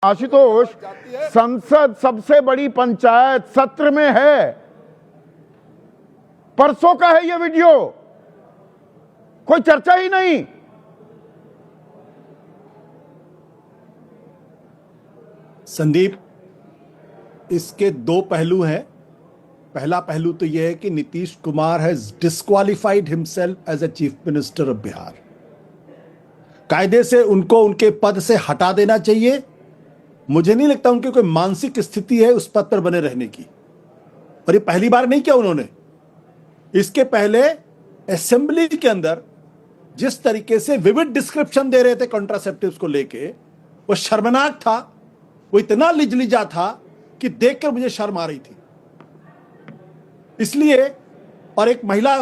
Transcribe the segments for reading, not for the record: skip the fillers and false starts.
आशुतोष, संसद सबसे बड़ी पंचायत सत्र में है। परसों का है ये वीडियो, कोई चर्चा ही नहीं। संदीप, इसके दो पहलू हैं। पहला पहलू तो यह है कि Nitish Kumar has disqualified himself as a chief minister of Bihar. कायदे से उनको उनके पद से हटा देना चाहिए। मुझे नहीं लगता उनकी कोई मानसिक स्थिति है उस पद पर बने रहने की। और ये पहली बार नहीं किया उन्होंने। इसके पहले असेंबली के अंदर जिस तरीके से विविड डिस्क्रिप्शन दे रहे थे कॉन्ट्रासेप्टिव्स को लेके, वो शर्मनाक था। वो इतना लिजलिजा था कि देखकर मुझे शर्म आ रही थी। इसलिए, और एक महिला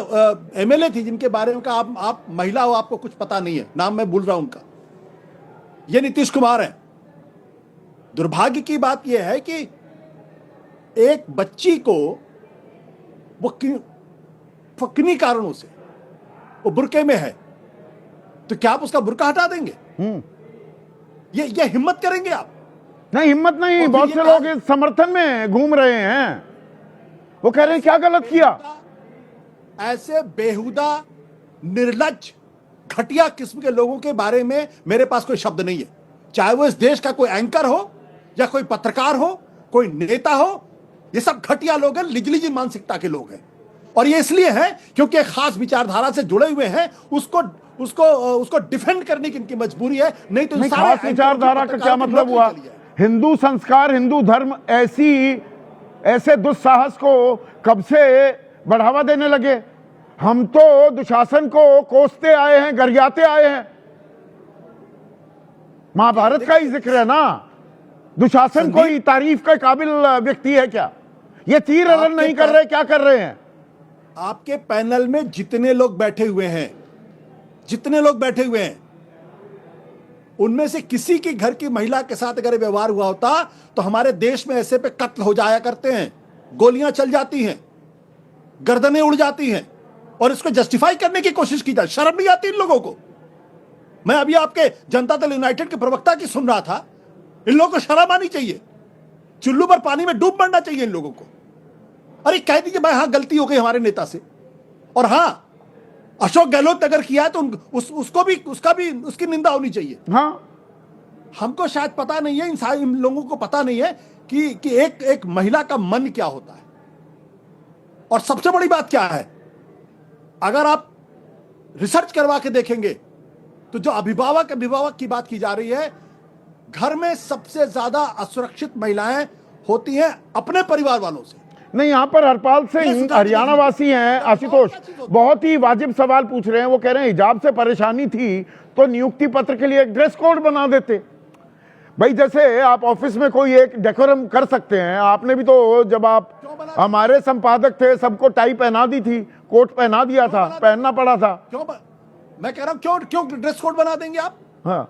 एमएलए थी जिनके बारे में आप महिला हो, आपको कुछ पता नहीं है, नाम मैं भूल रहा हूं उनका। ये नीतीश कुमार है। दुर्भाग्य की बात यह है कि एक बच्ची को वो किन्हीं कारणों से वो बुर्के में है, तो क्या आप उसका बुर्का हटा देंगे? ये हिम्मत करेंगे आप? नहीं, हिम्मत नहीं। बहुत से लोग इस समर्थन में घूम रहे हैं। वो कह रहे हैं क्या गलत किया। ऐसे बेहुदा, निर्लज्ज, घटिया किस्म के लोगों के बारे में मेरे पास कोई शब्द नहीं है। चाहे वो इस देश का कोई एंकर हो या कोई पत्रकार हो, कोई नेता हो, ये सब घटिया लोग हैं, लिजलिजी मानसिकता के लोग हैं। और ये इसलिए है क्योंकि एक खास विचारधारा से जुड़े हुए हैं। उसको डिफेंड करने की इनकी मजबूरी है। नहीं तो खास विचारधारा का क्या मतलब हुआ? हिंदू संस्कार, हिंदू धर्म ऐसे दुस्साहस को कब से बढ़ावा देने लगे? हम तो दुशासन को कोसते आए हैं, गरियाते आए हैं। महाभारत का ही जिक्र है ना। दुशासन कोई तारीफ का काबिल व्यक्ति है क्या? ये तीर अरण नहीं कर रहे, क्या कर रहे हैं? आपके पैनल में जितने लोग बैठे हुए हैं, उनमें से किसी की घर की महिला के साथ अगर व्यवहार हुआ होता तो हमारे देश में ऐसे पे कत्ल हो जाया करते हैं, गोलियां चल जाती हैं, गर्दनें उड़ जाती हैं। और इसको जस्टिफाई करने की कोशिश की जाए, शर्म नहीं आती इन लोगों को? मैं अभी आपके जनता दल यूनाइटेड के प्रवक्ता की सुन रहा था। इन लोगों को शर्म आनी चाहिए। चुल्लू पर पानी में डूब मरना चाहिए इन लोगों को। अरे कह दीजिए भाई, हाँ गलती हो गई हमारे नेता से, और हाँ अशोक गहलोत अगर किया है तो उसकी निंदा होनी चाहिए। हाँ, हमको शायद पता नहीं है, इन लोगों को पता नहीं है कि एक महिला का मन क्या होता है। और सबसे बड़ी बात क्या है, अगर आप रिसर्च करवा के देखेंगे तो जो अभिभावक की बात की जा रही है, घर में सबसे ज्यादा असुरक्षित महिलाएं होती हैं अपने परिवार वालों से। नहीं, यहाँ पर हरपाल सिंह हरियाणा वासी हैं। आशुतोष बहुत ही वाजिब सवाल पूछ रहे हैं। वो कह रहे हैं हिजाब से परेशानी थी तो नियुक्ति पत्र के लिए एक ड्रेस कोड बना देते। भाई, जैसे आप ऑफिस में कोई एक डेकोरम कर सकते हैं, आपने भी तो, जब आप हमारे संपादक थे, सबको टाई पहना दी थी, कोट पहना दिया था, पहनना पड़ा था। मैं कह रहा हूं क्यों ड्रेस कोड बना देंगे आप? हाँ,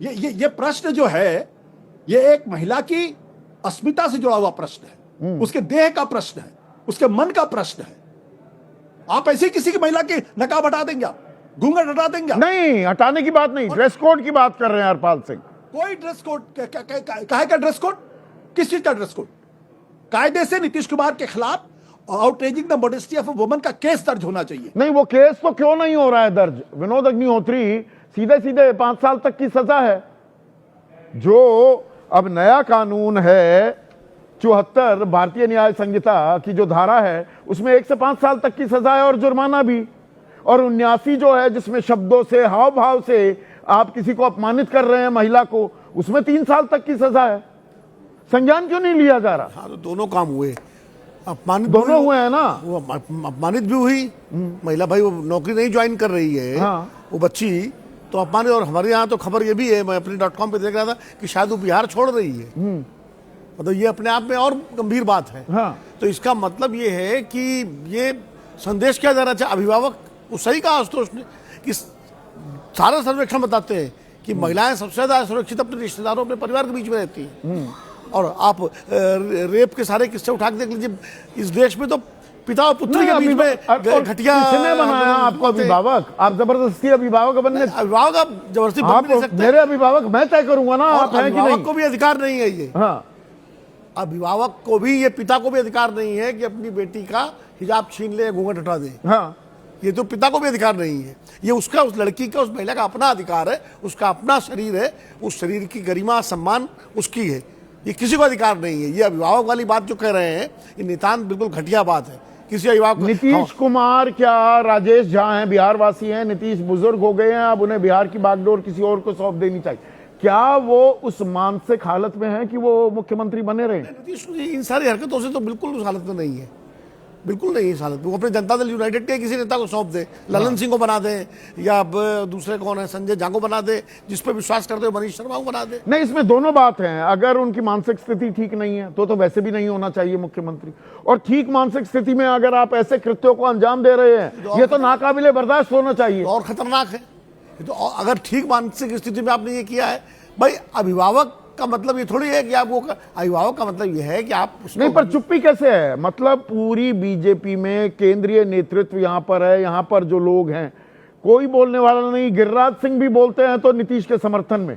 ये प्रश्न जो है, ये एक महिला की अस्मिता से जुड़ा हुआ प्रश्न है, उसके देह का प्रश्न है, उसके मन का प्रश्न है। आप ऐसे किसी की महिला की नकाब हटा देंगे? आप घूंघट हटा देंगे? नहीं, हटाने की बात नहीं, ड्रेस कोड की बात कर रहे हैं हरपाल सिंह। कोई ड्रेस कोड काहे का ड्रेस कोड? किस चीज का ड्रेस कोड? कायदे से नीतीश कुमार के खिलाफ outraging the modesty of a woman का केस दर्ज होना चाहिए। नहीं, वो केस तो क्यों नहीं हो रहा है दर्ज? विनोद अग्निहोत्री, सीधे 5 साल तक की सजा है। जो अब नया कानून है 74 भारतीय न्याय संहिता की जो धारा है, उसमें 1 से 5 साल तक की सजा है और जुर्माना भी। और 79 जो है, जिसमें शब्दों से, हाव भाव से आप किसी को अपमानित कर रहे हैं, महिला को, उसमें 3 साल तक की सजा है। संज्ञान क्यों नहीं लिया जा रहा? हाँ, तो दोनों काम हुए, अपमानित दोनों हुए हैं ना। वो अपमानित भी हुई महिला, भाई वो नौकरी नहीं ज्वाइन कर रही है। हाँ। वो बच्ची तो अपमानित। और हमारे यहाँ तो खबर ये भी है, मैं अपनी .com पे देख रहा था कि शायद वो बिहार छोड़ रही है। मतलब ये अपने आप में और गंभीर बात है। हाँ। तो इसका मतलब ये है कि ये संदेश क्या जा रहा है? अभिभावक, वो सही कहा आशुतोष ने कि सारे सर्वेक्षण बताते हैं कि महिलाएं सबसे ज्यादा सुरक्षित अपने रिश्तेदारों, अपने परिवार के बीच में रहती हैं। और आप रेप के सारे किस्से उठा के देख लीजिए। इस देश में तो पिता और पुत्र नहीं, के बीच में और घटिया किसने बनाया आपको अभिभावक? आप जबरदस्ती अभिभावक बनने, अभिभावक आप जबरदस्ती बन भी आप नहीं सकते। मेरे अभिभावक मैं तय करूंगा ना, और आप हैं कि अभिभावक नहीं? को भी अधिकार नहीं है ये, हाँ, अभिभावक को भी, ये पिता को भी अधिकार नहीं है कि अपनी बेटी का हिजाब छीन ले, घूंघट हटा दे। हाँ, ये तो पिता को भी अधिकार नहीं है। ये उसका, उस लड़की का, उस महिला का अपना अधिकार है, उसका अपना शरीर है, उस शरीर की गरिमा सम्मान उसकी है, ये किसी को अधिकार नहीं है। ये अभिभावक वाली बात जो कह रहे हैं, ये नितांत बिल्कुल घटिया बात है। किसी अभिभावक को- नीतीश कुमार क्या राजेश झा हैं, बिहार वासी हैं, नीतीश बुजुर्ग हो गए हैं, अब उन्हें बिहार की बागडोर किसी और को सौंप देनी चाहिए। क्या वो उस मानसिक हालत में हैं कि वो मुख्यमंत्री बने रहे? नीतीश इन सारी हरकतों से तो बिल्कुल उस हालत में नहीं है, बिल्कुल नहीं है इस हालत में। वो अपने जनता दल यूनाइटेड के किसी नेता को सौंप दे, ललन सिंह को बना दे, या अब दूसरे कौन है, संजय झा को बना दे, जिस पर विश्वास करते हो मनीष शर्मा को बना दे। नहीं, इसमें दोनों बात हैं। अगर उनकी मानसिक स्थिति ठीक नहीं है तो वैसे भी नहीं होना चाहिए मुख्यमंत्री, और ठीक मानसिक स्थिति में अगर आप ऐसे कृत्यों को अंजाम दे रहे हैं, ये तो नाकाबिले बर्दाश्त होना चाहिए। और खतरनाक है ये तो। अगर ठीक मानसिक स्थिति में आपने ये किया है, भाई अभिभावक का मतलब ये थोड़ी है कि आप वो अभिभावक का मतलब ये है कि आप नहीं, पर चुप्पी कैसे है? मतलब पूरी बीजेपी में केंद्रीय नेतृत्व यहां पर है, यहां पर जो लोग हैं कोई बोलने वाला नहीं। गिरिराज सिंह भी बोलते हैं तो नीतीश के समर्थन में।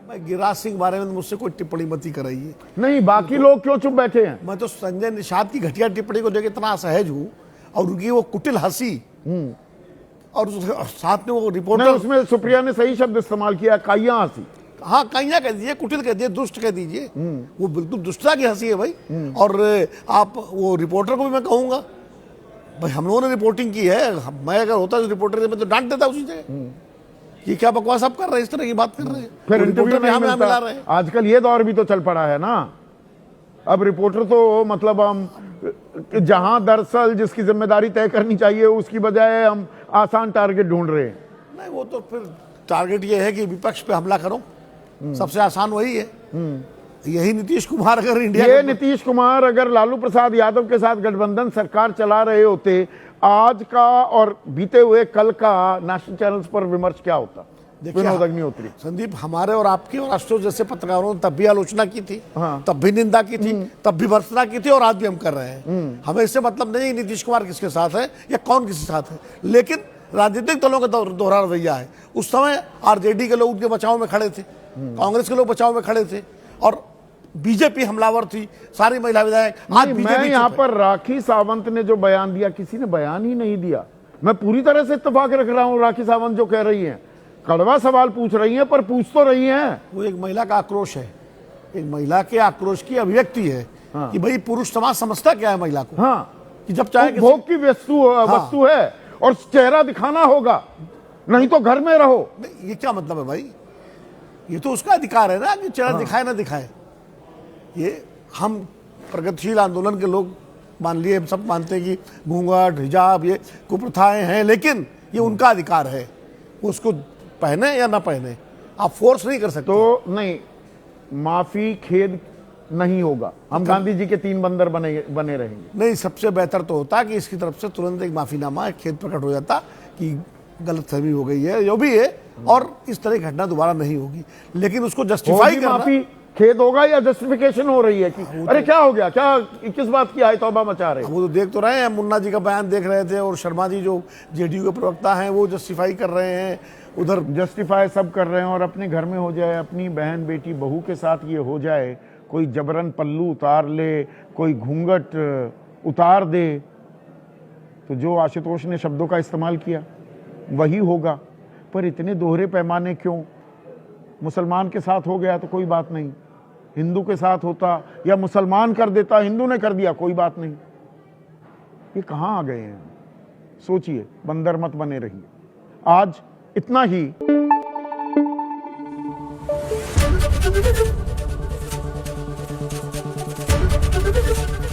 भाई गिरिराज सिंह बारे में मुझसे कोई टिप्पणी मत ही कराइए। नहीं, बाकी लोग क्यों चुप बैठे हैं? मैं तो संजय निषाद की घटिया टिप्पणी को देख इतना असहज हूं, और उनकी वो कुटिल हंसी, और साथ में वो नहीं, रिपोर्टर, उसमें सुप्रिया ने सही शब्द इस्तेमाल किया, काइया हंसी। हाँ कहिया कह दीजिए, कुटिल कह दीजिए, दुष्ट कह दीजिए, वो बिल्कुल दुष्टता की हंसी है भाई। और आप वो रिपोर्टर को भी मैं कहूंगा, भाई हम लोगों ने रिपोर्टिंग की है, मैं अगर होता तो रिपोर्टर मैं तो डांट देता उसी जगह। ये क्या बकवास आप कर रहे हैं, इस तरह की बात कर रहे हैं। फिर वो इंटरव्यू रिपोर्टर नहीं यहाँ मिला मिलता। रहे हैं। आजकल ये दौर भी तो चल पड़ा है ना, अब रिपोर्टर तो मतलब हम जहां दरअसल जिसकी जिम्मेदारी तय करनी चाहिए उसकी बजाय हम आसान टारगेट ढूंढ रहे हैं। नहीं, वो तो फिर टारगेट ये है कि विपक्ष पे हमला करो, सबसे आसान वही है। यही नीतीश कुमार अगर इंडिया ये नीतीश कुमार अगर लालू प्रसाद यादव के साथ गठबंधन सरकार चला रहे होते, आज का और बीते हुए कल का नेशनल चैनल्स पर विमर्श क्या होता? विनोद अग्निहोत्री, संदीप, हमारे और आपकी और आशुतोष जैसे पत्रकारों ने तब भी आलोचना की थी, हाँ। तब भी निंदा की थी, तब भी भर्त्सना की थी, और आज भी हम कर रहे हैं। हमें इससे मतलब नहीं नीतीश कुमार किसके साथ है या कौन किसके साथ है, लेकिन राजनीतिक दलों का दोहरा रवैया है। उस समय आरजेडी के लोग उनके बचाव में खड़े थे, कांग्रेस के लोग बचाव में खड़े थे, और बीजेपी हमलावर थी, सारी महिला विधायक। आज मैं यहाँ पर राखी सावंत ने जो बयान दिया, किसी ने बयान ही नहीं दिया। मैं पूरी तरह से इत्तेफाक रख रहा हूँ राखी सावंत जो कह रही हैं, कड़वा सवाल पूछ रही हैं, पर पूछ तो रही हैं। वो एक महिला का आक्रोश है, एक महिला के आक्रोश की अभिव्यक्ति है। हाँ। कि भाई पुरुष समाज समझता क्या है महिला को, हाँ, कि जब चाहे वो भोग की वस्तु है और चेहरा दिखाना होगा, नहीं तो घर में रहो। ये क्या मतलब है भाई? ये तो उसका अधिकार है ना कि चेहरा दिखाए ना दिखाए। ये हम प्रगतिशील आंदोलन के लोग मान लिए, हम सब मानते हैं कि घूंघट, हिजाब ये कुप्रथाएं हैं, लेकिन ये उनका अधिकार है, वो उसको पहने या ना पहने, आप फोर्स नहीं कर सकते। तो नहीं, माफी खेद नहीं होगा, हम गांधी जी के 3 बंदर बने रहेंगे। नहीं, सबसे बेहतर तो होता कि इसकी तरफ से तुरंत एक माफीनामा, एक खेद प्रकट हो जाता कि गलतफहमी हो गई है, जो भी है, और इस तरह की घटना दोबारा नहीं होगी। लेकिन उसको जस्टिफाई करना, माफी खेद होगा या जस्टिफिकेशन हो रही है कि अरे क्या हो गया, क्या किस बात की आई तौबा मचा रहे? वो तो देख तो रहे हैं, मुन्ना जी का बयान देख रहे थे, और शर्मा जी जो जेडीयू के प्रवक्ता हैं वो जस्टिफाई कर रहे हैं, उधर जस्टिफाई सब कर रहे हैं। और अपने घर में हो जाए, अपनी बहन बेटी बहू के साथ ये हो जाए, कोई जबरन पल्लू उतार ले, कोई घूंघट उतार दे, तो जो आशुतोष ने शब्दों का इस्तेमाल किया वही होगा। पर इतने दोहरे पैमाने क्यों? मुसलमान के साथ हो गया तो कोई बात नहीं, हिंदू के साथ होता या मुसलमान कर देता, हिंदू ने कर दिया, कोई बात नहीं। ये कहां आ गए हैं? सोचिए, बंदर मत बने रहिए। आज इतना ही।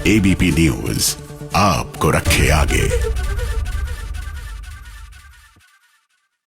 एबीपी न्यूज आपको रखे आगे।